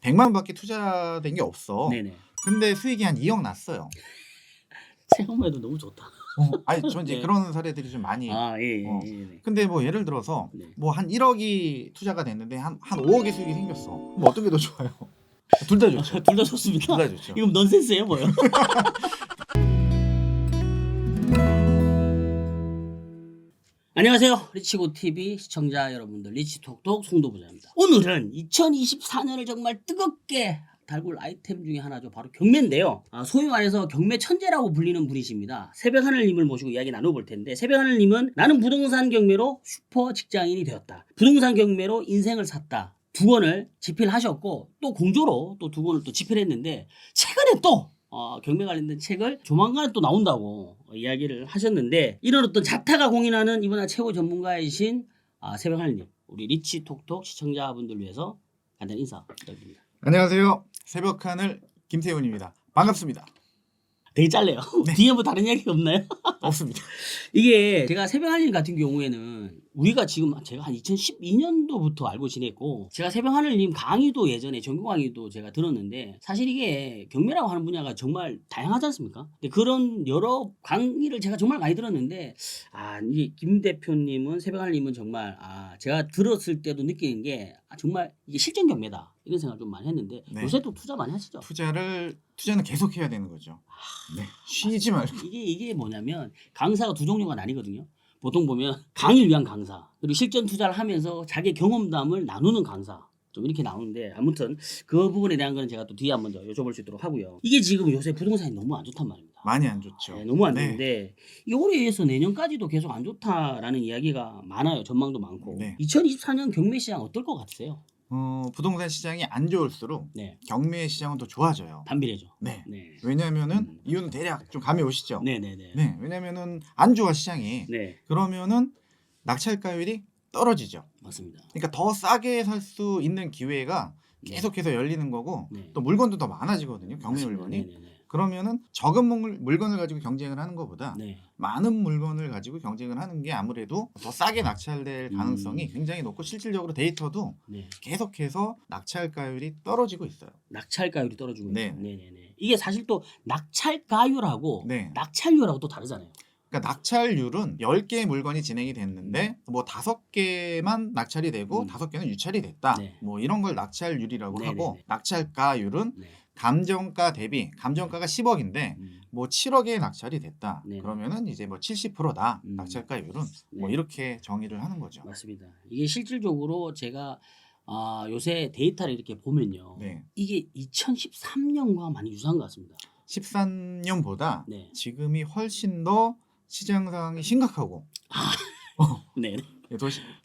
100만 원밖에 투자된 게 없어. 네네. 근데 수익이 한 2억 났어요. 생각만 해도 너무 좋다. 아니 저 이제 네. 그런 사례들이 좀 많이. 예예예. 근데 뭐 예를 들어서 네. 뭐 한 1억이 투자가 됐는데 한 5억의 수익이 생겼어. 뭐 어떤 게 더 좋아요? 둘 다 좋죠. 둘 다 좋습니다. 둘 다 좋죠. 이건 넌센스예요, 뭐요? 안녕하세요. 리치고 TV 시청자 여러분들, 리치톡톡 송도부장입니다. 오늘은 2024년을 정말 뜨겁게 달굴 아이템 중에 하나죠. 바로 경매인데요. 소위 말해서 경매 천재라고 불리는 분이십니다. 새벽하늘님을 모시고 이야기 나눠볼 텐데, 새벽하늘님은 나는 부동산 경매로 슈퍼 직장인이 되었다. 부동산 경매로 인생을 샀다. 2권을 집필하셨고 또 공조로 또 2권을 또 집필했는데, 최근에 또 경매 관련된 책을 조만간 또 나온다고 이야기를 하셨는데, 이런 어떤 자타가 공인하는 이분아 최고 전문가이신 새벽하늘님, 우리 리치톡톡 시청자분들 위해서 간단히 인사 부탁드립니다. 안녕하세요. 새벽하늘 김태훈입니다. 반갑습니다. 되게 짧네요. 네. 뒤에 뭐 다른 이야기 없나요? 없습니다. 이게 제가 새벽하늘 같은 경우에는 우리가 지금 제가 한 2012년도부터 알고 지냈고, 제가 새벽하늘님 강의도 예전에 전교 강의도 제가 들었는데, 사실 이게 경매라고 하는 분야가 정말 다양하지 않습니까? 근데 그런 여러 강의를 제가 정말 많이 들었는데, 이게 김 대표님은, 새벽하늘님은 정말 제가 들었을 때도 느끼는 게 정말 이게 실전 경매다 이런 생각을 좀 많이 했는데, 네. 요새 또 투자 많이 하시죠? 투자는 계속 해야 되는 거죠. 네. 쉬지 말고. 이게 뭐냐면 강사가 두 종류가 나뉘거든요. 보통 보면 강의를 위한 강사, 그리고 실전 투자를 하면서 자기 경험담을 나누는 강사, 좀 이렇게 나오는데, 아무튼 그 부분에 대한 거는 제가 또 뒤에 한번 더 여쭤볼 수 있도록 하고요. 이게 지금 요새 부동산이 너무 안 좋단 말입니다. 많이 안 좋죠. 네, 너무 안 네. 좋은데 이 올해에서 내년까지도 계속 안 좋다라는 이야기가 많아요. 전망도 많고. 네. 2024년 경매 시장 어떨 것 같으세요? 부동산 시장이 안 좋을수록 네, 경매 시장은 더 좋아져요. 반비례죠. 네. 네, 왜냐면은 이유는 대략 좀 감이 오시죠? 네네네. 네. 왜냐면은 안 좋아 시장이. 네, 그러면은 낙찰가율이 떨어지죠. 맞습니다. 그러니까 더 싸게 살 수 있는 기회가 계속해서 열리는 거고, 네. 또 물건도 더 많아지거든요. 경매 맞습니다. 물건이. 네네네. 그러면은 적은 물건을 가지고 경쟁을 하는 것보다 네. 많은 물건을 가지고 경쟁을 하는 게 아무래도 더 싸게 낙찰될 가능성이 굉장히 높고, 실질적으로 데이터도 네. 계속해서 낙찰가율이 떨어지고 있어요. 낙찰가율이 떨어지고 네. 있죠. 네네네. 이게 사실 또 낙찰가율하고 네. 낙찰률하고 또 다르잖아요. 그러니까 낙찰률은 10개의 물건이 진행이 됐는데 뭐 5개만 낙찰이 되고 5개는 유찰이 됐다. 네. 뭐 이런 걸 낙찰률이라고 네네네. 하고, 낙찰가율은 네. 감정가 대비, 감정가가 10억인데 뭐 7억에 낙찰이 됐다. 네네. 그러면은 이제 뭐 70%다. 낙찰가율은 뭐 네. 이렇게 정의를 하는 거죠. 맞습니다. 이게 실질적으로 제가 요새 데이터를 이렇게 보면요. 네. 이게 2013년과 많이 유사한 것 같습니다. 13년보다 네. 지금이 훨씬 더 시장 상황이 심각하고. 네.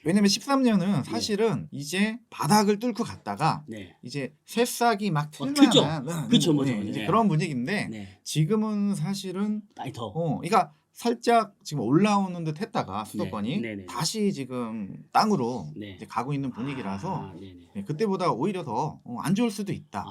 왜냐면 13년은 사실은 이제 바닥을 뚫고 갔다가 네. 이제 새싹이 막 그쵸. 틀만한 그쵸, 맞아, 맞아. 이제 네. 그런 분위기인데, 네. 지금은 사실은 따이터. 그러니까 살짝 지금 올라오는 듯 했다가 수도권이 네네. 다시 지금 땅으로 네. 이제 가고 있는 분위기라서 네네. 네, 그때보다 오히려 더 안 좋을 수도 있다.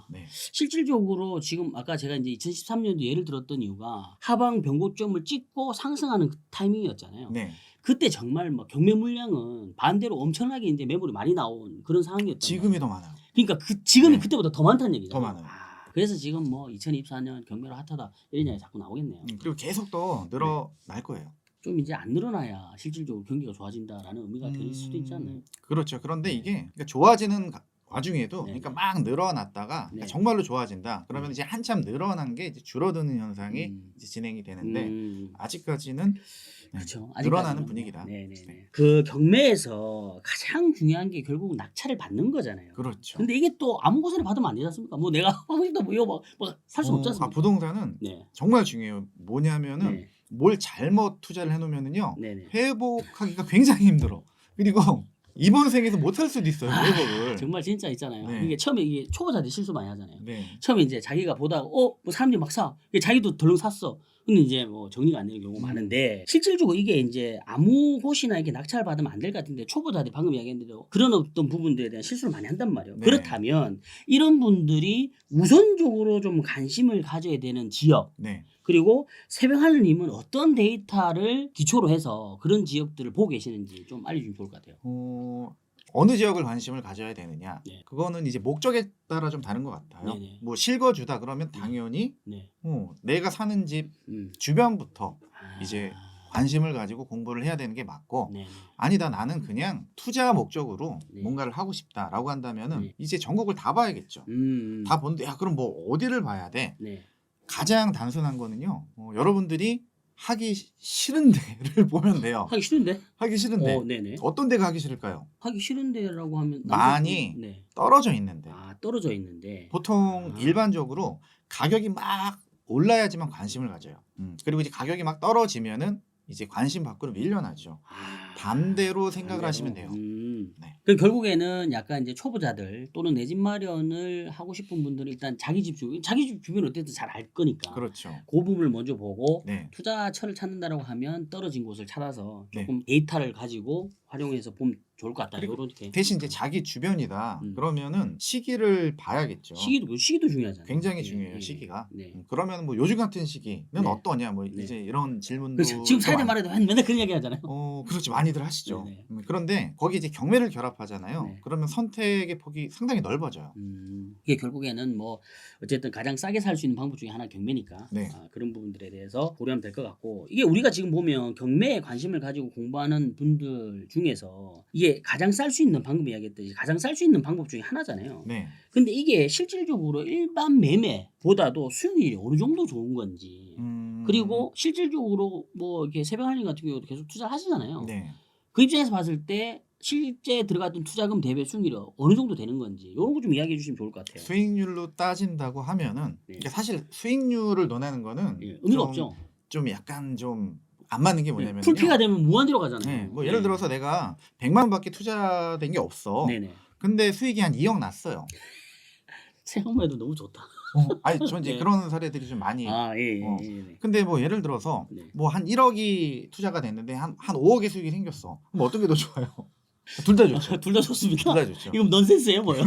네. 실질적으로 지금 아까 제가 이제 2013년도 예를 들었던 이유가 하방 변고점을 찍고 상승하는 그 타이밍이었잖아요. 네. 그때 정말 뭐 경매 물량은 반대로 엄청나게 이제 매물이 많이 나온 그런 상황이었던 지금이 더 많아요. 그러니까 지금이 네. 그때보다 더 많다는 얘기죠. 더 많아요. 그래서 지금 뭐 2024년 경매로 핫하다 이런 이야기 자꾸 나오겠네요. 그리고 계속 더 늘어날 거예요. 좀 이제 안 늘어나야 실질적으로 경기가 좋아진다라는 의미가 될 수도 있지 않나요? 그렇죠. 그런데 네. 이게 그러니까 좋아지는 와중에도, 네. 그러니까 막 늘어났다가 네. 정말로 좋아진다. 그러면 네. 이제 한참 늘어난 게 이제 줄어드는 현상이 이제 진행이 되는데, 아직까지는 그렇죠. 늘어나는 분위기다. 네네네. 그 경매에서 가장 중요한 게 결국 낙찰을 받는 거잖아요. 그렇죠. 근데 이게 또 아무 곳에나 받으면 안 되지 않습니까? 뭐 내가 하고 싶다 뭐 이거 살 수 없지 않습니까? 부동산은 네. 정말 중요해요. 뭐냐면은 네. 뭘 잘못 투자를 해놓으면은요, 네네. 회복하기가 굉장히 힘들어. 그리고 이번 생에서 못 할 수도 있어요, 회복을. 정말 진짜 있잖아요. 네. 이게 처음에 이게 초보자들이 실수 많이 하잖아요. 네. 처음에 이제 자기가 보다가 뭐 사람들이 막 사. 자기도 덜렁 샀어. 근데 이제 뭐 정리가 안 되는 경우가 많은데, 실질적으로 이게 이제 아무 곳이나 이렇게 낙찰 받으면 안 될 것 같은데, 초보자들이 방금 이야기했는데 그런 어떤 부분들에 대한 실수를 많이 한단 말이에요. 네. 그렇다면 이런 분들이 우선적으로 좀 관심을 가져야 되는 지역, 네. 그리고 새벽하늘님은 어떤 데이터를 기초로 해서 그런 지역들을 보고 계시는지 좀 알려주면 좋을 것 같아요. 어느 지역을 관심을 가져야 되느냐. 네. 그거는 이제 목적에 따라 좀 다른 것 같아요. 네네. 뭐 실거주다 그러면 당연히 네. 내가 사는 집 음. 주변부터 아. 이제 관심을 가지고 공부를 해야 되는 게 맞고, 네. 아니다 나는 그냥 투자 목적으로 네. 뭔가를 하고 싶다라고 한다면은 네. 이제 전국을 다 봐야겠죠. 다 본데 야 그럼 뭐 어디를 봐야 돼? 네. 가장 단순한 거는요. 여러분들이 하기 싫은 데를 보면 돼요. 하기 싫은데? 하기 싫은데 네네. 어떤 데가 하기 싫을까요? 하기 싫은데라고 하면 많이 네. 떨어져 있는데. 떨어져 있는데. 보통 아. 일반적으로 가격이 막 올라야지만 관심을 가져요. 그리고 이제 가격이 막 떨어지면은 이제 관심 밖으로 밀려나죠. 반대로 생각을 하시면 돼요. 네. 그럼 결국에는 약간 이제 초보자들 또는 내 집 마련을 하고 싶은 분들은 일단 자기 집 주변 어쨌든 잘 알 거니까. 그렇죠. 그 부분을 먼저 보고 네. 투자처를 찾는다라고 하면 떨어진 곳을 찾아서 네. 조금 데이터를 가지고 활용해서 보면 좋을 것 같다. 그리고 요렇게. 대신 이제 자기 주변이다. 음. 그러면은 시기를 봐야겠죠. 시기도 중요하잖아요. 굉장히 예, 중요해요. 예. 시기가. 네. 그러면 뭐 요즘 같은 시기는 네. 어떠냐 뭐 네. 이제 이런 질문도 그렇죠. 지금 사야 될 말에도 맨날 그런 얘기 하잖아요. 그렇죠. 많이들 하시죠. 네네. 그런데 거기 이제 경매를 결합하잖아요. 네. 그러면 선택의 폭이 상당히 넓어져요. 이게 결국에는 뭐 어쨌든 가장 싸게 살 수 있는 방법 중에 하나 경매니까 네. 그런 부분들에 대해서 고려하면 될 것 같고, 이게 우리가 지금 보면 경매에 관심을 가지고 공부하는 분들 중에서 이게 가장 쌀 수 있는 방금 이야기했듯이 가장 쌀 수 있는 방법 중에 하나잖아요. 네. 근데 이게 실질적으로 일반 매매보다도 수익률이 어느 정도 좋은 건지, 그리고 실질적으로 뭐 이렇게 새벽알림 같은 경우도 계속 투자를 하시잖아요. 네. 그 입장에서 봤을 때 실제 들어갔던 투자금 대비 수익률이 어느 정도 되는 건지 이런 거 좀 이야기해 주시면 좋을 것 같아요. 수익률로 따진다고 하면은 네. 그러니까 사실 수익률을 논하는 거는 예, 의미가 좀, 없죠. 좀 약간 좀 안 맞는 게 뭐냐면요. 풀피가 되면 무한대로 가잖아요. 네, 뭐 예를 들어서 내가 100만 원밖에 투자된 게 없어. 네네. 근데 수익이 한 2억 났어요. 생각만 해도 너무 좋다. 아니 전 이제 네. 그런 사례들이 좀 많이. 예. 근데 뭐 예를 들어서 네. 뭐 한 1억이 투자가 됐는데 한 5억의 수익이 생겼어. 그럼 어떤 게 더 좋아요? 둘 다 좋죠. 둘 다 좋습니다. 둘 다 좋죠. 이건 넌센스예요, 뭐요?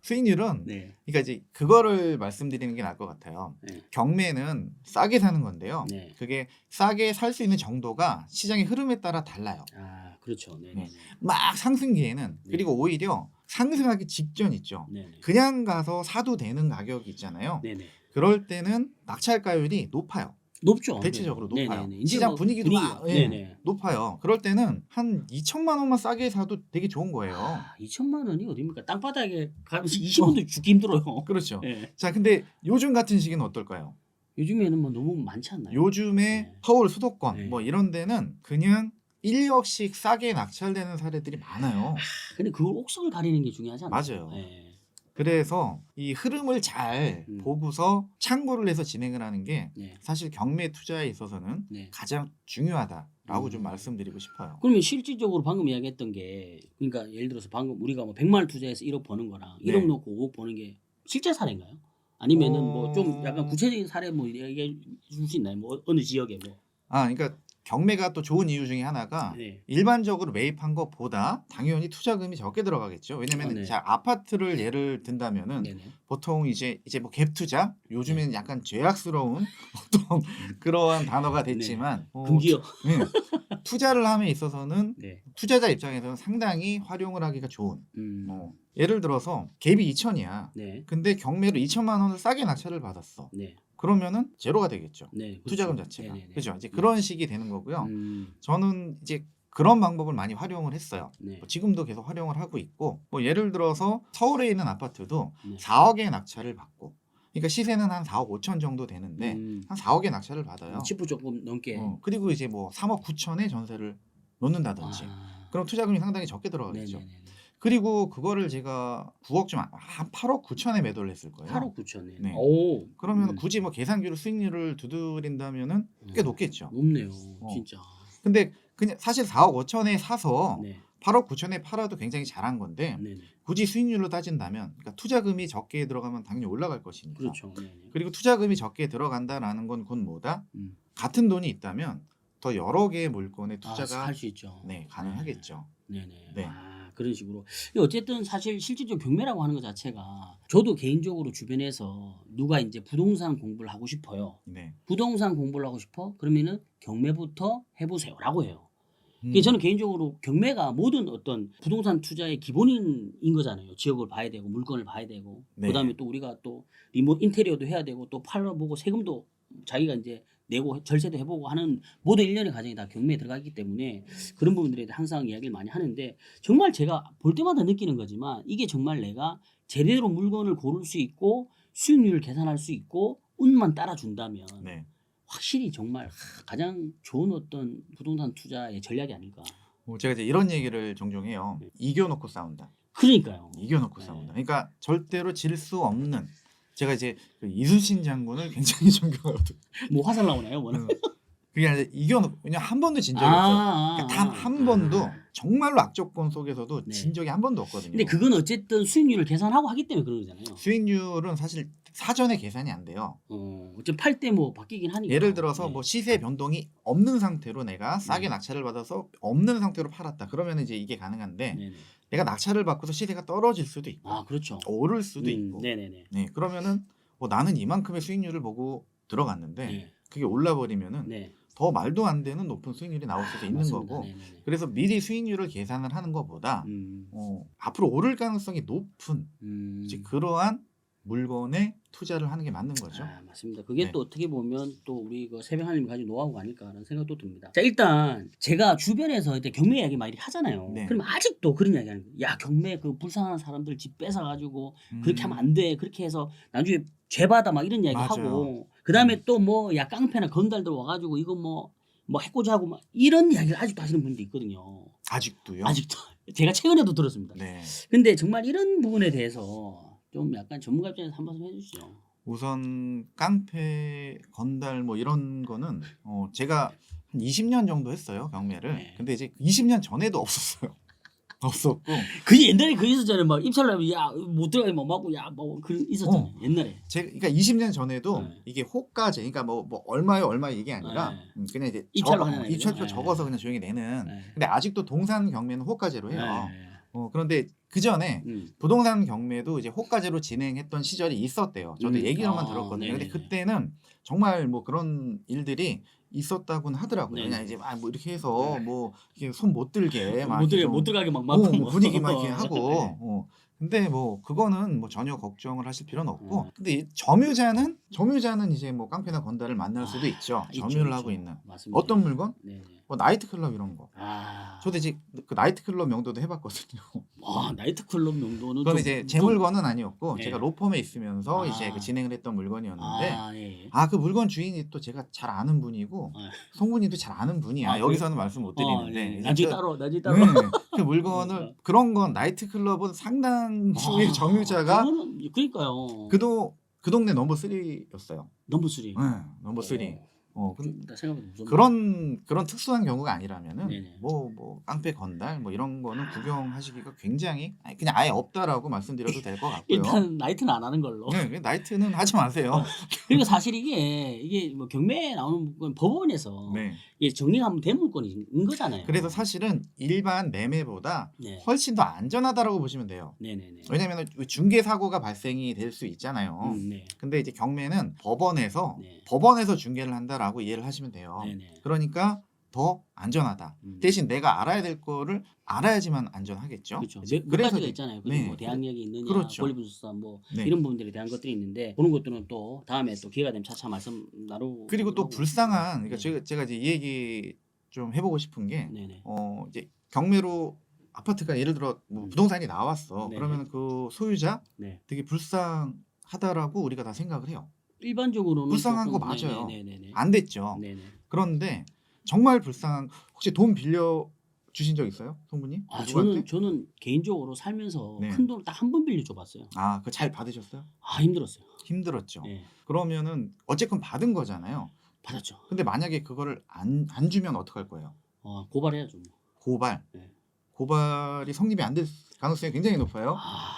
수익률은 네. 그러니까 이제 그거를 말씀드리는 게 나을 것 같아요. 네. 경매는 싸게 사는 건데요. 네. 그게 싸게 살 수 있는 정도가 시장의 흐름에 따라 달라요. 그렇죠. 네. 네. 막 상승기에는 네. 그리고 오히려 상승하기 직전 있죠. 네. 그냥 가서 사도 되는 가격이 있잖아요. 네네. 그럴 때는 낙찰가율이 높아요. 높죠. 대체적으로 네네. 높아요. 네네네. 이제 시장 뭐 분위기도 막 네네. 높아요. 그럴 때는 한 2천만 원만 싸게 사도 되게 좋은 거예요. 2천만 원이 어딥니까? 땅바닥에 가면서 20원도 주기 힘들어요. 그렇죠. 네. 자, 근데 요즘 같은 시기는 어떨까요? 요즘에는 뭐 너무 많지 않나요? 요즘에 네. 서울 수도권 네. 뭐 이런 데는 그냥 1, 2억씩 싸게 낙찰되는 사례들이 많아요. 근데 그걸 옥석을 가리는 게 중요하지 않나요? 맞아요. 네. 그래서 이 흐름을 잘 보고서 참고를 해서 진행을 하는 게 네. 사실 경매 투자에 있어서는 네. 가장 중요하다라고 좀 말씀드리고 싶어요. 그러면 실질적으로 방금 이야기했던 게, 그러니까 예를 들어서 방금 우리가 뭐 100만 원 투자해서 1억 버는 거랑 네. 1억 넣고 5억 버는 게 실제 사례인가요? 아니면은 뭐 좀 약간 구체적인 사례 뭐 얘기해 줄 수 있나요? 뭐 어느 지역에 뭐? 그러니까 경매가 또 좋은 이유 중에 하나가 네. 일반적으로 매입한 것보다 당연히 투자금이 적게 들어가겠죠. 왜냐면 네. 자, 아파트를 예를 든다면은 네네. 보통 이제 뭐 갭 투자 요즘에는 약간 죄악스러운 어떤 그러한 단어가 됐지만 금기요. 투자를 함에 있어서는 네. 투자자 입장에서는 상당히 활용을 하기가 좋은. 예를 들어서 갭이 2천이야. 네. 근데 경매로 2천만 원을 싸게 낙찰을 받았어. 네. 그러면은 제로가 되겠죠. 네. 그렇죠. 투자금 자체가. 네네네. 그죠? 이제 그런 식이 되는 거고요. 음. 저는 이제 그런 방법을 많이 활용을 했어요. 네. 지금도 계속 활용을 하고 있고, 뭐 예를 들어서 서울에 있는 아파트도 네. 4억의 낙찰을 받고, 그러니까 시세는 한 4억 5천 정도 되는데 한 4억의 낙찰을 받아요. 10부 조금 넘게. 그리고 이제 뭐 3억 9천에 전세를 놓는다든지, 그럼 투자금이 상당히 적게 들어가겠죠. 네네네. 그리고 그거를 제가 9억 좀 한 8억 9천에 매도를 했을 거예요. 8억 9천에. 네. 오. 그러면 굳이 뭐 계산기로 수익률을 두드린다면은 꽤 높겠죠. 높네요. 진짜. 근데 그냥 사실 4억 5천에 사서 네. 8억 9천에 팔아도 굉장히 잘한 건데 네네. 굳이 수익률로 따진다면, 그러니까 투자금이 적게 들어가면 당연히 올라갈 것이니까. 그렇죠. 네네. 그리고 투자금이 적게 들어간다라는 건 곧 뭐다? 같은 돈이 있다면 더 여러 개의 물건에 투자가 할 수 있죠. 가능하겠죠. 네네. 네. 그런 식으로. 어쨌든 사실 실질적 경매라고 하는 것 자체가, 저도 개인적으로 주변에서 누가 이제 부동산 공부를 하고 싶어요. 네. 부동산 공부를 하고 싶어? 그러면은 경매부터 해보세요라고 해요. 저는 개인적으로 경매가 모든 어떤 부동산 투자의 기본인 거잖아요. 지역을 봐야 되고 물건을 봐야 되고 네. 그다음에 또 우리가 또 리모트 인테리어도 해야 되고 또 팔아보고 세금도 자기가 이제 내고 절세도 해보고 하는 모든 일련의 과정이 다 경매에 들어가 있기 때문에 그런 부분들에 대해 항상 이야기를 많이 하는데 정말 제가 볼 때마다 느끼는 거지만 이게 정말 내가 제대로 물건을 고를 수 있고 수익률을 계산할 수 있고 운만 따라준다면 네. 확실히 정말 가장 좋은 어떤 부동산 투자의 전략이 아닐까. 제가 이제 이런 얘기를 종종 해요. 네. 이겨놓고 싸운다. 그러니까요. 이겨놓고 네. 싸운다. 그러니까 절대로 질 수 없는. 제가 이제 그 이순신 장군을 굉장히 존경하거든요. 뭐 화살 나오나요, 뭐는? 그게 아니라 이겨놓고 그냥 한 번도 진 적이 없어요. 단 한 번도 정말로 악조건 속에서도 네. 진 적이 한 번도 없거든요. 근데 그건 어쨌든 수익률을 계산하고 하기 때문에 그런 거잖아요. 수익률은 사실 사전에 계산이 안 돼요. 어차피 팔 때 뭐 바뀌긴 하니까. 예를 들어서 네. 뭐 시세 변동이 없는 상태로 내가 싸게 네. 낙찰을 받아서 없는 상태로 팔았다. 그러면 이제 이게 가능한데 네네. 내가 낙찰을 받고서 시세가 떨어질 수도 있고 아 그렇죠. 오를 수도 있고. 네네네. 네, 그러면은 나는 이만큼의 수익률을 보고 들어갔는데 네. 그게 올라버리면은 네. 더 말도 안 되는 높은 수익률이 나올 수도 있는 맞습니다. 거고. 네네네. 그래서 미리 수익률을 계산을 하는 것보다 앞으로 오를 가능성이 높은 이제 그러한 물건에 투자를 하는 게 맞는 거죠. 아, 맞습니다. 그게 네. 또 어떻게 보면 또 우리 그 세병하님이 가진 노하우가 아닐까라는 생각도 듭니다. 자 일단 제가 주변에서 이제 경매 이야기 많이 하잖아요. 네. 그럼 아직도 그런 이야기 하는 거예요. 야 경매 그 불쌍한 사람들 집 뺏어가지고 그렇게 하면 안 돼. 그렇게 해서 나중에 죄받아 막 이런 이야기 맞아요. 하고 그 다음에 또 뭐 야 깡패나 건달들 와가지고 이거 뭐 해코지 하고 막 이런 이야기를 아직도 하시는 분도 있거든요. 아직도요? 아직도 제가 최근에도 들었습니다. 네. 근데 정말 이런 부분에 대해서 좀 약간 전문가 입장에서 한 말씀 해주시죠. 우선 깡패, 건달 뭐 이런 거는 제가 한 20년 정도 했어요 경매를. 네. 근데 이제 20년 전에도 없었어요. 없었고 그 옛날에 그 있었잖아요. 막 입찰하면 야못 들어가게 뭐 막고 야뭐그 있었잖아요. 옛날에. 그러니까 20년 전에도 네. 이게 호가제, 그러니까 뭐 얼마요 얼마 이게 아니라 네. 그냥 이제 입찰로 하는 입찰표 네. 적어서 그냥 조용히 내는. 네. 근데 아직도 동산 경매는 호가제로 해요. 네. 그런데 그 전에 음. 부동산 경매도 이제 호가제로 진행했던 시절이 있었대요. 저도 얘기로만 들었거든요. 근데 네네네. 그때는 정말 뭐 그런 일들이 있었다고는 하더라고요. 네네. 그냥 이제 뭐 이렇게 해서 뭐 이렇게 손 못 들게 막 못 들어가게 막 막고 뭐 분위기 막 이렇게 네. 하고. 근데 뭐 그거는 뭐 전혀 걱정을 하실 필요는 없고. 네. 근데 이 점유자는 이제 뭐 깡패나 건달을 만날 수도 있죠. 있죠, 점유를 있죠. 하고 있는 맞습니다. 어떤 물건? 네네. 뭐 나이트클럽 이런 거. 저도 이제 그 나이트클럽 명도도 해봤거든요. 와 나이트클럽 명도는 그건 이제 제 물건은 아니었고 네. 제가 로펌에 있으면서 아. 이제 그 진행을 했던 물건이었는데 예. 그 물건 주인이 또 제가 잘 아는 분이고 네. 송분이도 잘 아는 분이야. 아, 여기서는 말씀 못 드리는데 네. 이제 나중에 따로 그 물건을 그런 건 나이트클럽은 상당수의 점유자가 그러니까요. 그 동네 넘버 3였어요. 넘버 3. 넘버 3. 생각보다 무섭네. 그런 특수한 경우가 아니라면은 네네. 뭐 깡패 건달 뭐 이런 거는 구경하시기가 굉장히 그냥 아예 없다라고 말씀드려도 될 것 같고요. 일단 나이트는 안 하는 걸로. 네, 나이트는 하지 마세요. 그리고 사실 이게 뭐 경매에 나오는 물건 법원에서 네. 이게 정리하면 된 물건인 거잖아요. 그래서 사실은 일반 매매보다 네. 훨씬 더 안전하다라고 보시면 돼요. 네네네. 왜냐하면 중개 사고가 발생이 될 수 있잖아요. 네. 근데 이제 경매는 법원에서 네. 중개를 한다라고 이해를 하시면 돼요. 네네. 그러니까 더 안전하다. 대신 내가 알아야 될 거를 알아야지만 안전하겠죠. 그렇죠. 이제 몇 가지가 있잖아요. 네. 뭐 대항력이 있느냐, 그렇죠. 권리분수사 뭐 네. 이런 부분들에 대한 것들이 있는데 그런 것들은 또 다음에 또 기회가 되면 차차 말씀 나누고. 그리고 또 불쌍한 그러니까 네. 제가 이제 이 얘기 좀 해보고 싶은 게 네네. 이제 경매로 아파트가 예를 들어 뭐 부동산이 나왔어. 네네. 그러면 그 소유자 네. 되게 불쌍하다라고 우리가 다 생각을 해요. 일반적으로는 불쌍한 조금, 거 맞아요. 네네네. 안 됐죠. 네네. 그런데 정말 불쌍한 혹시 돈 빌려 주신 적 있어요, 송부님? 누구한테? 저는 개인적으로 살면서 네. 큰 돈을 딱 한 번 빌려 줘봤어요. 그거 잘 받으셨어요? 힘들었어요. 힘들었죠. 네. 그러면은 어쨌건 받은 거잖아요. 받았죠. 근데 만약에 그거를 안 주면 어떡할 거예요? 고발해야죠. 뭐. 고발. 네. 고발이 성립이 안 될 가능성이 굉장히 높아요.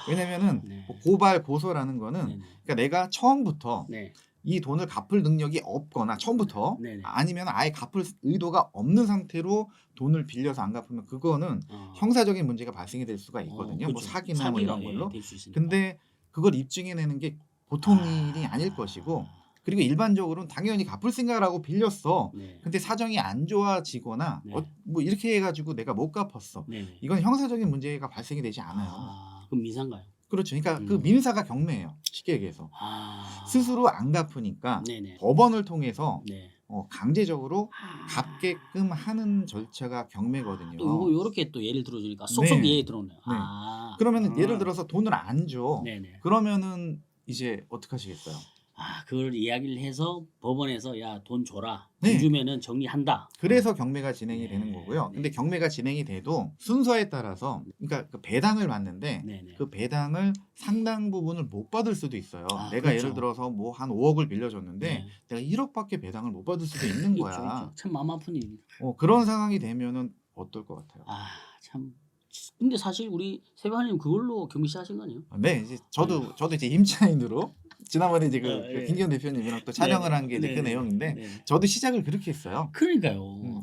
왜냐면은 네. 뭐 고발 고소라는 거는 네네. 그러니까 내가 처음부터 네. 이 돈을 갚을 능력이 없거나 처음부터 네네. 아니면 아예 갚을 의도가 없는 상태로 돈을 빌려서 안 갚으면 그거는 형사적인 문제가 발생이 될 수가 있거든요. 뭐 그렇죠. 사기나 뭐 이런 사기가, 걸로. 될 수 있으니까. 근데 그걸 입증해내는 게 보통 일이 아닐 것이고 그리고 일반적으로는 당연히 갚을 생각을 하고 빌렸어. 네. 근데 사정이 안 좋아지거나 네. 뭐 이렇게 해가지고 내가 못 갚았어. 네네. 이건 형사적인 문제가 발생이 되지 않아요. 아, 그럼 민사인가요? 그렇죠. 그러니까 그 민사가 경매예요. 쉽게 얘기해서. 아. 스스로 안 갚으니까 네네. 법원을 통해서 네. 강제적으로 아. 갚게끔 하는 절차가 경매거든요. 또 요거 요렇게 또 예를 들어주니까 쏙쏙 네. 이해에 들어오네요. 네. 아. 그러면은 예를 들어서 돈을 안 줘. 네네. 그러면은 이제 어떻게 하시겠어요? 아, 그걸 이야기를 해서 법원에서 야, 돈 줘라. 네. 안 주면은 정리한다. 그래서 경매가 진행이 네, 되는 거고요. 네. 근데 경매가 진행이 돼도 순서에 따라서 그러니까 그 배당을 받는데 네네. 그 배당을 상당 부분을 못 받을 수도 있어요. 아, 내가 그렇죠. 예를 들어서 뭐 한 5억을 빌려줬는데 네. 내가 1억밖에 배당을 못 받을 수도 있는 있죠, 거야. 있죠. 참 마음 아픈 일입니다. 그런 상황이 되면은 어떨 것 같아요? 아, 참. 근데 사실 우리 세바님 그걸로 경미 시작하신 거 아니에요? 네, 이제 저도 이제 임차인으로 지난번에 이제 그 예. 김기현 대표님이랑 또 촬영을 네네. 한 게 이제 그 네네. 내용인데 네네. 저도 시작을 그렇게 했어요. 그러니까요.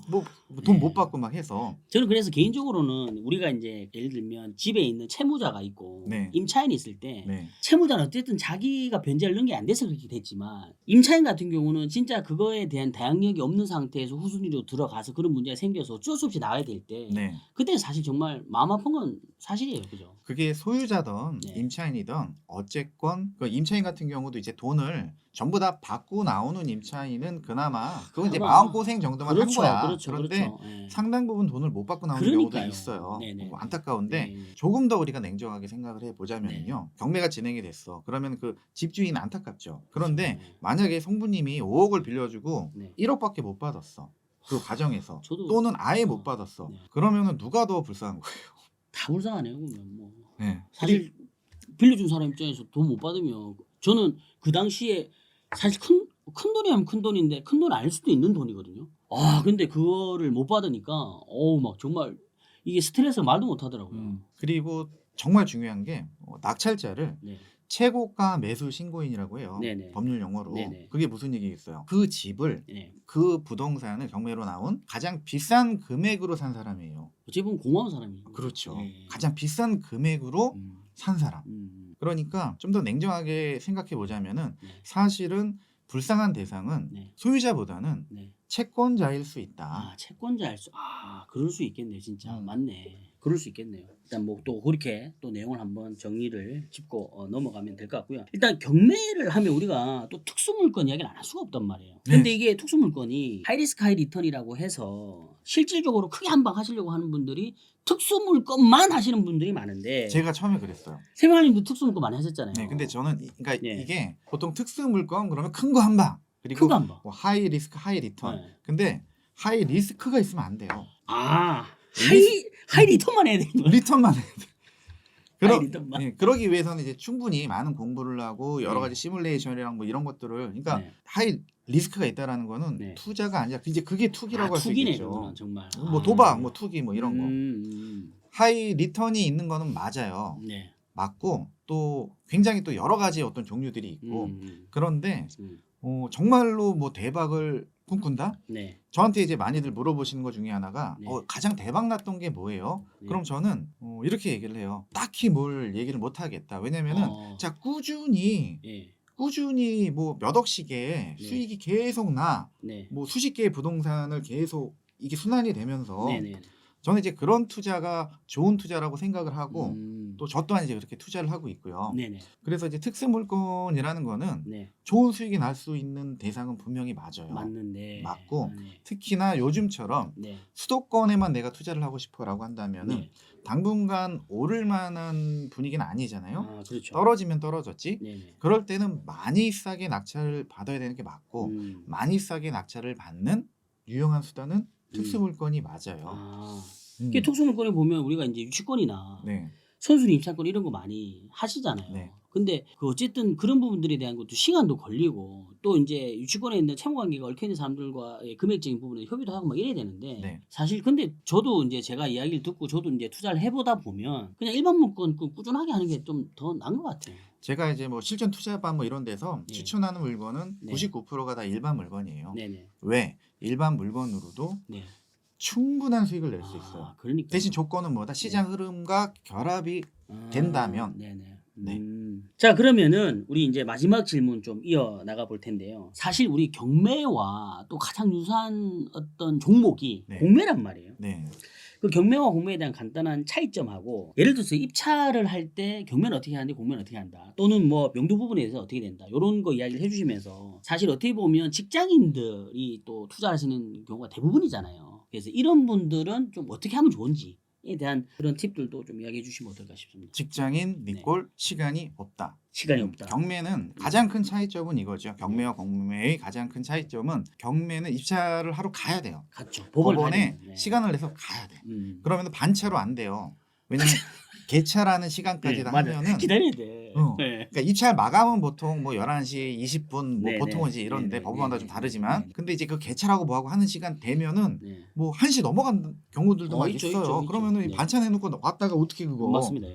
뭐 돈 못 네. 받고 막 해서 저는 그래서 개인적으로는 우리가 이제 예를 들면 집에 있는 채무자가 있고 네. 임차인이 있을 때 네. 채무자는 어쨌든 자기가 변제를 넣은 게 안 돼서 그렇게 됐지만 임차인 같은 경우는 진짜 그거에 대한 대항력이 없는 상태에서 후순위로 들어가서 그런 문제가 생겨서 어쩔 수 없이 나가야 될 때 네. 그때 사실 정말 마음 아픈 건 사실이에요. 그죠? 그게 소유자든 네. 임차인이든 어쨌건 그 임차인 같은 경우도 이제 돈을 전부 다 받고 나오는 임차인은 그나마 그건 이제 그나마. 마음고생 정도만 그렇죠. 한 거야. 그렇죠. 그런데 그렇죠. 예. 상당 부분 돈을 못 받고 나오는 경우도 그러니까요. 있어요. 네네. 안타까운데 네. 조금 더 우리가 냉정하게 생각을 해보자면요. 네. 경매가 진행이 됐어. 그러면 그 집주인 안타깝죠. 그런데 그렇죠. 만약에 성부님이 5억을 빌려주고 네. 1억밖에 못 받았어. 그 과정에서 저도- 또는 아예 못 받았어. 네. 그러면은 누가 더 불쌍한 거예요? 다 불쌍하네요. 그러면 뭐. 네. 사실 빌려준 사람 입장에서 돈 못 받으면 저는 그 당시에 사실 큰 돈이면 큰 돈인데 큰 돈 아닐 수도 있는 돈이거든요. 아, 근데 그거를 못 받으니까 막 정말 이게 스트레스가 말도 못 하더라고요. 그리고 정말 중요한 게 낙찰자를 네. 최고가 매수 신고인이라고 해요. 네네. 법률 용어로. 네네. 그게 무슨 얘기겠어요? 그 집을 네. 그 부동산을 경매로 나온 가장 비싼 금액으로 산 사람이에요. 어찌 보면 고마운 사람이에요. 그렇죠. 네. 가장 비싼 금액으로 음, 산 사람. 그러니까 좀 더 냉정하게 생각해 보자면은 네. 사실은 불쌍한 대상은 네. 소유자보다는 네. 채권자일 수 있다. 아, 채권자일 수. 그럴 수 있겠네요. 진짜 맞네. 그럴 수 있겠네요. 일단 뭐 또 그렇게 또 내용을 한번 정리를 짚고 넘어가면 될 것 같고요. 일단 경매를 하면 우리가 또 특수물건 이야기를 안 할 수가 없단 말이에요. 근데 네. 이게 특수물건이 하이리스크 하이리턴이라고 해서 실질적으로 크게 한 방 하시려고 하는 분들이 특수물건만 하시는 분들이 많은데 제가 처음에 그랬어요. 세명님도 특수물건 많이 하셨잖아요. 네, 근데 저는 그러니까 네. 이게 보통 특수 물건 그러면 큰 거 한 방. 그리고 큰 거 한 방. 뭐 하이 리스크 하이 리턴. 네. 근데 하이 리스크가 있으면 안 돼요. 하이 리턴만 해야 되는 거예요. 리턴만 해야 돼. 하이 리턴만. 그러기 위해서는 이제 충분히 많은 공부를 하고 여러 네. 가지 시뮬레이션이랑 뭐 이런 것들을 그러니까 네. 하이 리스크가 있다라는 거는 네. 투자가 아니라 이제 그게 투기라고 할 수 투기네, 있겠죠. 그거는 정말. 뭐 도박, 뭐 투기 뭐 이런 거. 거. 하이 리턴이 있는 거는 맞아요. 네. 맞고 또 굉장히 또 여러 가지 어떤 종류들이 있고 그런데 음. 정말로 뭐 대박을 꿈꾼다? 네. 저한테 이제 많이들 물어보시는 것 중에 하나가 네. 가장 대박 났던 게 뭐예요? 네. 그럼 저는 이렇게 얘기를 해요. 딱히 뭘 얘기를 못 하겠다. 왜냐면은 자 꾸준히 뭐 몇 억씩의 네. 수익이 계속 나. 네. 뭐 수십 개의 부동산을 계속 이게 순환이 되면서 네네. 저는 이제 그런 투자가 좋은 투자라고 생각을 하고 또 저 또한 이제 그렇게 투자를 하고 있고요. 네네. 그래서 이제 특수물건이라는 거는 네. 좋은 수익이 날 수 있는 대상은 분명히 맞아요. 맞는데. 맞고 네. 특히나 요즘처럼 네. 수도권에만 내가 투자를 하고 싶어라고 한다면은 네. 당분간 오를 만한 분위기는 아니잖아요. 그렇죠. 떨어지면 떨어졌지. 네네. 그럴 때는 많이 싸게 낙찰을 받아야 되는 게 맞고 많이 싸게 낙찰을 받는 유용한 수단은 특수물건이 맞아요. 이게 특수물건에 보면 우리가 이제 유치권이나 네. 선순위 입찰권 이런 거 많이 하시잖아요. 네. 근데 어쨌든 그런 부분들에 대한 것도 시간도 걸리고 또 이제 유치권에 있는 채무관계가 얽혀 있는 사람들과의 금액적인 부분에 협의도 하고 막 이래야 되는데 네. 사실 근데 저도 이제 제가 이야기를 듣고 저도 이제 투자를 해보다 보면 그냥 일반 물건 꾸준하게 하는 게 좀 더 나은 것 같아요. 제가 이제 뭐 실전 투자반 뭐 이런 데서 네. 추천하는 물건은 네. 99%가 다 일반 물건이에요. 네네. 왜? 일반 물건으로도 네. 충분한 수익을 낼 수 있어요. 그러니까 대신 조건은 뭐다? 시장 흐름과 결합이 된다면. 네네. 네. 자, 그러면은 우리 이제 마지막 질문 좀 이어 나가 볼 텐데요. 사실 우리 경매와 또 가장 유사한 어떤 종목이 네. 공매란 말이에요. 네. 그 경매와 공매에 대한 간단한 차이점하고 예를 들어서 입찰을 할 때 경매는 어떻게 하는데 공매는 어떻게 한다. 또는 뭐 명도 부분에 대해서 어떻게 된다. 이런 거 이야기를 해주시면서 사실 어떻게 보면 직장인들이 또 투자하시는 경우가 대부분이잖아요. 그래서 이런 분들은 좀 어떻게 하면 좋은지에 대한 그런 팁들도 좀 이야기해 주시면 어떨까 싶습니다. 직장인 니꼴 시간이 없다. 시간이 없다. 경매는 가장 큰 차이점은 이거죠. 경매와 공매의 가장 큰 차이점은 경매는 입찰을 하러 가야 돼요. 같죠. 법원에 시간을 내서 가야 돼. 그러면 반차로 안 돼요. 왜냐면 개찰하는 시간까지 다 맞아. 하면은 기다려야 돼. 네. 그러니까 입찰 마감은 보통 뭐 11시 20분 뭐 네네. 보통은 이제 이런데 네네. 법원마다 좀 네네. 다르지만 네네. 근데 이제 그 개찰하고 뭐하고 하는 시간 되면은 네. 뭐 1시 넘어간 경우들도 막 있죠, 있어요. 있죠. 그러면은 네. 반찬 해놓고 왔다가 어떻게 그거 맞습니다.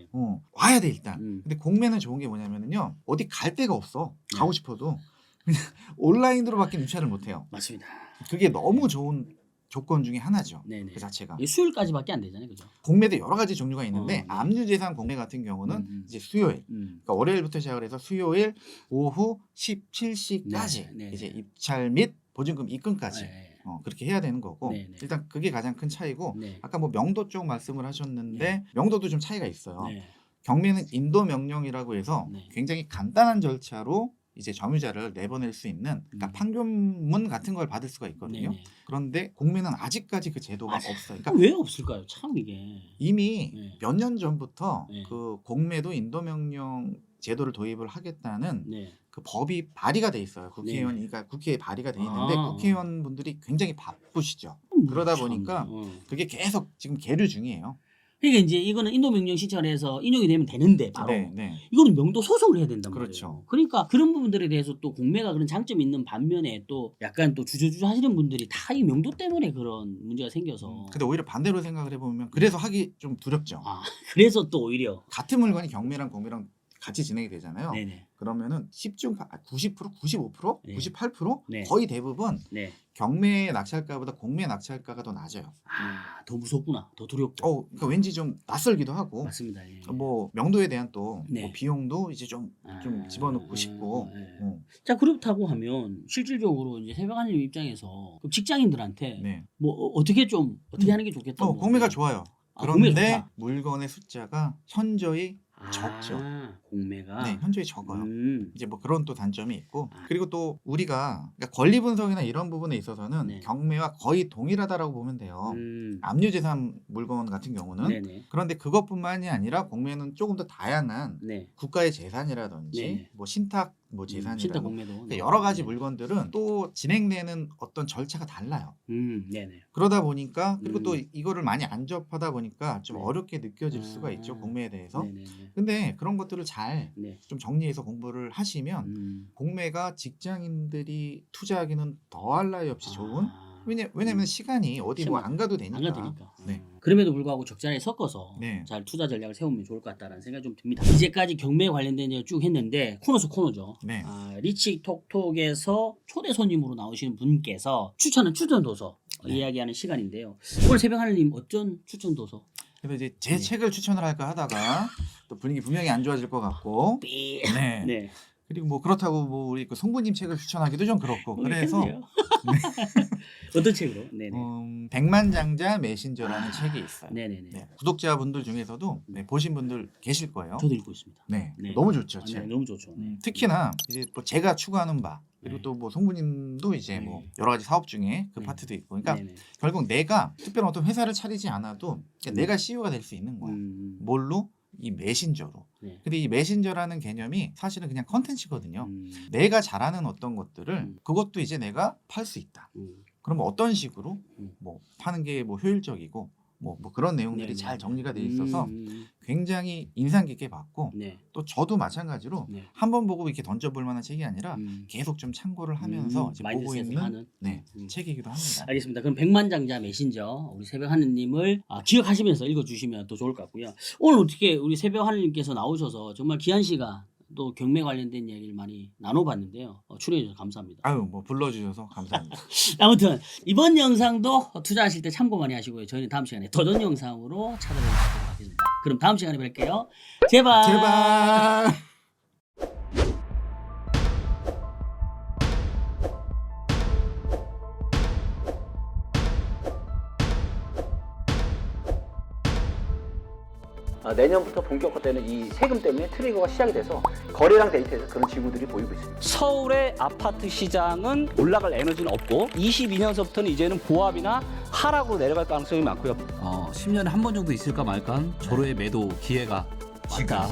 와야 돼 일단. 음. 근데 공매는 좋은 게 뭐냐면은요 어디 갈 데가 없어. 네. 가고 싶어도 그냥 온라인으로밖에 입찰을 못 해요. 맞습니다. 그게 너무 좋은 조건 중에 하나죠. 네네. 그 자체가. 이게 수요일까지밖에 안 되잖아요, 그죠? 공매도 여러 가지 종류가 있는데 네. 압류재산 공매 같은 경우는 이제 수요일, 그러니까 월요일부터 시작을 해서 수요일 오후 17시까지 네, 네, 이제 네. 입찰 및 보증금 입금까지 네. 그렇게 해야 되는 거고 네, 네. 일단 그게 가장 큰 차이고 네. 아까 뭐 명도 쪽 말씀을 하셨는데 명도도 좀 차이가 있어요. 네. 경매는 인도 명령이라고 해서 네. 굉장히 간단한 절차로 이제 점유자를 내보낼 수 있는 그러니까 판결문 같은 걸 받을 수가 있거든요. 네네. 그런데 공매는 아직까지 그 제도가 맞아요. 없어요. 그러니까 왜 없을까요? 참 이게. 이미 네. 몇 년 전부터 네. 그 공매도 인도명령 제도를 도입을 하겠다는 네. 그 법이 발의가 돼 있어요. 국회의원, 네. 그러니까 국회에 발의가 돼 있는데 아. 국회의원분들이 굉장히 바쁘시죠. 그러다 참, 보니까 그게 계속 지금 계류 중이에요. 그러니까 이제 이거는 인도 명령 신청을 해서 인용이 되면 되는데 바로 네, 네. 이거는 명도 소송을 해야 된단 그렇죠. 말이에요. 그러니까 그런 부분들에 대해서 또 공매가 그런 장점이 있는 반면에 또 약간 또 주저주저 하시는 분들이 다 이 명도 때문에 그런 문제가 생겨서 근데 오히려 반대로 생각을 해보면 그래서 하기 좀 두렵죠. 그래서 또 오히려 같은 물건이 경매랑 공매랑 같이 진행이 되잖아요. 네네. 그러면 10중 90%, 95%, 네. 98% 네. 거의 대부분 네. 경매 낙찰가보다 공매 낙찰가가 더 낮아요. 더 무섭구나. 더 두렵고. 그러니까 왠지 좀 낯설기도 하고. 맞습니다. 예. 뭐 명도에 대한 또 네. 뭐 비용도 이제 좀 집어넣고 싶고. 네. 자, 그렇다고 하면 실질적으로 이제 새벽하님 입장에서 그 직장인들한테 네. 뭐 어떻게 하는 게 좋겠다. 공매가 좋아요. 공매 그런데 좋다. 물건의 숫자가 현저히 적죠. 공매가. 네, 현저히 적어요. 이제 뭐 그런 또 단점이 있고 아. 그리고 또 우리가 그러니까 권리 분석이나 이런 부분에 있어서는 네. 경매와 거의 동일하다라고 보면 돼요. 압류재산 물건 같은 경우는 네네. 그런데 그것뿐만이 아니라 공매는 조금 더 다양한 네. 국가의 재산이라든지 네. 뭐 신탁 뭐 신탁 재산이라든지 공매도. 그러니까 여러 가지 네. 물건들은 또 진행되는 어떤 절차가 달라요. 네네. 그러다 보니까 그리고 또 이거를 많이 안 접하다 보니까 좀 네. 어렵게 느껴질 수가 있죠. 공매에 대해서. 네네네. 근데 그런 것들을 잘 네. 좀 정리해서 공부를 하시면 공매가 직장인들이 투자하기는 더할 나위 없이 좋은 왜냐면 시간이 어디 뭐 안 가도 되니까. 안 가되니까. 네. 그럼에도 불구하고 적절하게 섞어서 네. 잘 투자 전략을 세우면 좋을 것 같다라는 생각이 좀 듭니다. 이제까지 경매 관련된 얘기를 쭉 했는데 코너 속 코너죠. 네. 리치 톡톡에서 초대 손님으로 나오시는 분께서 추천한 추천 도서 네. 이야기하는 시간인데요. 오늘 새벽 하늘님 어쩐 추천 도서? 그래서 이제 제 책을 추천을 할까 하다가 또 분위기 분명히 안 좋아질 것 같고. 네. 네. 그리고 뭐 그렇다고 뭐 우리 그 송부님 책을 추천하기도 좀 그렇고 그래서 어떤 책으로? 네네. 백만장자 메신저라는 책이 있어요. 네네네. 네. 구독자분들 중에서도 보신 분들 계실 거예요. 저도 읽고 있습니다. 네. 네. 너무 좋죠. 책. 네, 너무 좋죠. 네. 특히나 이제 또 제가 추구하는 바 그리고 네. 또 뭐 송부님도 이제 네. 뭐 여러 가지 사업 중에 그 네. 파트도 있고 그러니까 네네. 결국 내가 특별한 어떤 회사를 차리지 않아도 그러니까 내가 CEO가 될 수 있는 거야. 뭘로? 이 메신저로. 네. 근데 이 메신저라는 개념이 사실은 그냥 컨텐츠거든요. 음. 내가 잘하는 어떤 것들을 그것도 이제 내가 팔 수 있다. 그러면 어떤 식으로 뭐 파는 게 뭐 효율적이고 뭐 그런 내용들이 네네. 잘 정리가 돼 있어서 굉장히 인상 깊게 봤고 네. 또 저도 마찬가지로 네. 한 번 보고 이렇게 던져볼 만한 책이 아니라 계속 좀 참고를 하면서 이제 보고 마인드셋을 있는 하는? 책이기도 합니다. 알겠습니다. 그럼 백만장자 메신저 우리 새벽 하느님을 기억하시면서 읽어주시면 더 좋을 것 같고요. 오늘 어떻게 우리 새벽 하느님께서 나오셔서 정말 귀한 시간 또 경매 관련된 이야기를 많이 나눠봤는데요. 출연해 주셔서 감사합니다. 아유 뭐 불러주셔서 감사합니다. 아무튼 이번 영상도 투자하실 때 참고 많이 하시고요. 저희는 다음 시간에 더 좋은 영상으로 찾아뵙도록 하겠습니다. 그럼 다음 시간에 뵐게요. 제발. 제발. 내년부터 본격화되는 이 세금 때문에 트리거가 시작이 돼서 거래량 데이터에서 그런 징후들이 보이고 있습니다. 서울의 아파트 시장은 올라갈 에너지는 없고 22년서부터는 이제는 보합이나 하락으로 내려갈 가능성이 많고요. 10년에 한 번 정도 있을까 말까 한 절호의 매도 기회가 지금. 왔다.